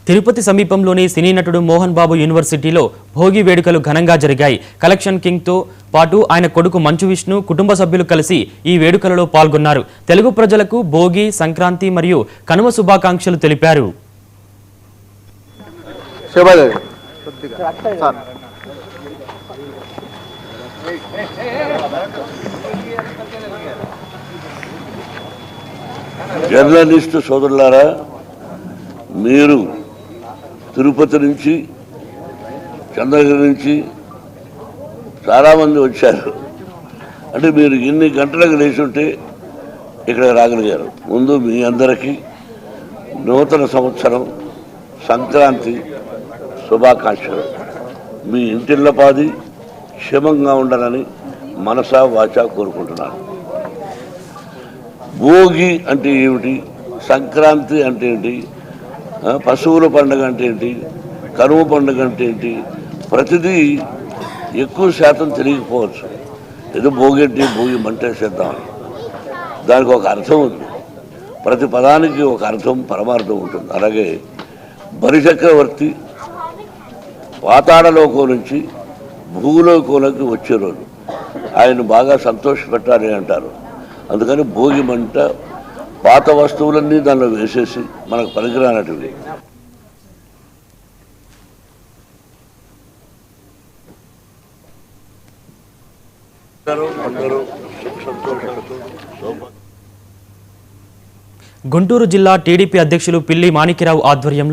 తిరుపతి సమీపంలోని సినీ నటుడు మోహన్ బాబు యూనివర్సిటీలో భోగి వేడుకలు ఘనంగా జరిగాయి. కలెక్షన్ కింగ్ తో పాటు ఆయన కొడుకు మంచు విష్ణు కుటుంబ సభ్యులు కలిసి ఈ వేడుకలలో పాల్గొన్నారు. తెలుగు ప్రజలకు భోగి, సంక్రాంతి మరియు కనుమ శుభాకాంక్షలు తెలిపారు. జర్నలిస్టు సోదరులారా, మీరు తిరుపతి నుంచి, చంద్రగిరి నుంచి చాలామంది వచ్చారు. అంటే మీరు ఎన్ని గంటలకు లేచి ఉంటే ఇక్కడ రాగలిగారు. ముందు మీ అందరికీ నూతన సంవత్సరం సంక్రాంతి శుభాకాంక్షలు. మీ ఇంటిల్లపాది క్షేమంగా ఉండాలని మనసా వాచా కోరుకుంటున్నాను. భోగి అంటే ఏమిటి, సంక్రాంతి అంటే ఏంటి, పశువుల పండుగ అంటే ఏంటి, కనుమ పండుగ అంటే ఏంటి, ప్రతిదీ ఎక్కువ శాతం తెలియకపోవచ్చు. ఏదో భోగి అంటే భోగి మంటేసేద్దామని, దానికి ఒక అర్థం ఉంది. ప్రతి పదానికి ఒక అర్థం, పరమార్థం ఉంటుంది. అలాగే బలిచక్రవర్తి పాతాళలోకం నుంచి భూలోకంలోకి వచ్చే రోజు ఆయన బాగా సంతోషపెట్టాలి అంటారు. అందుకని భోగి మంట పాత వస్తువులన్నీ దానిలో వేసేసి మనకు పనికిరానటివి గుంటూరు జిల్లా టీడీపీ అధ్యక్షులు పిల్లి మాణిక్యరావు ఆధ్వర్యంలో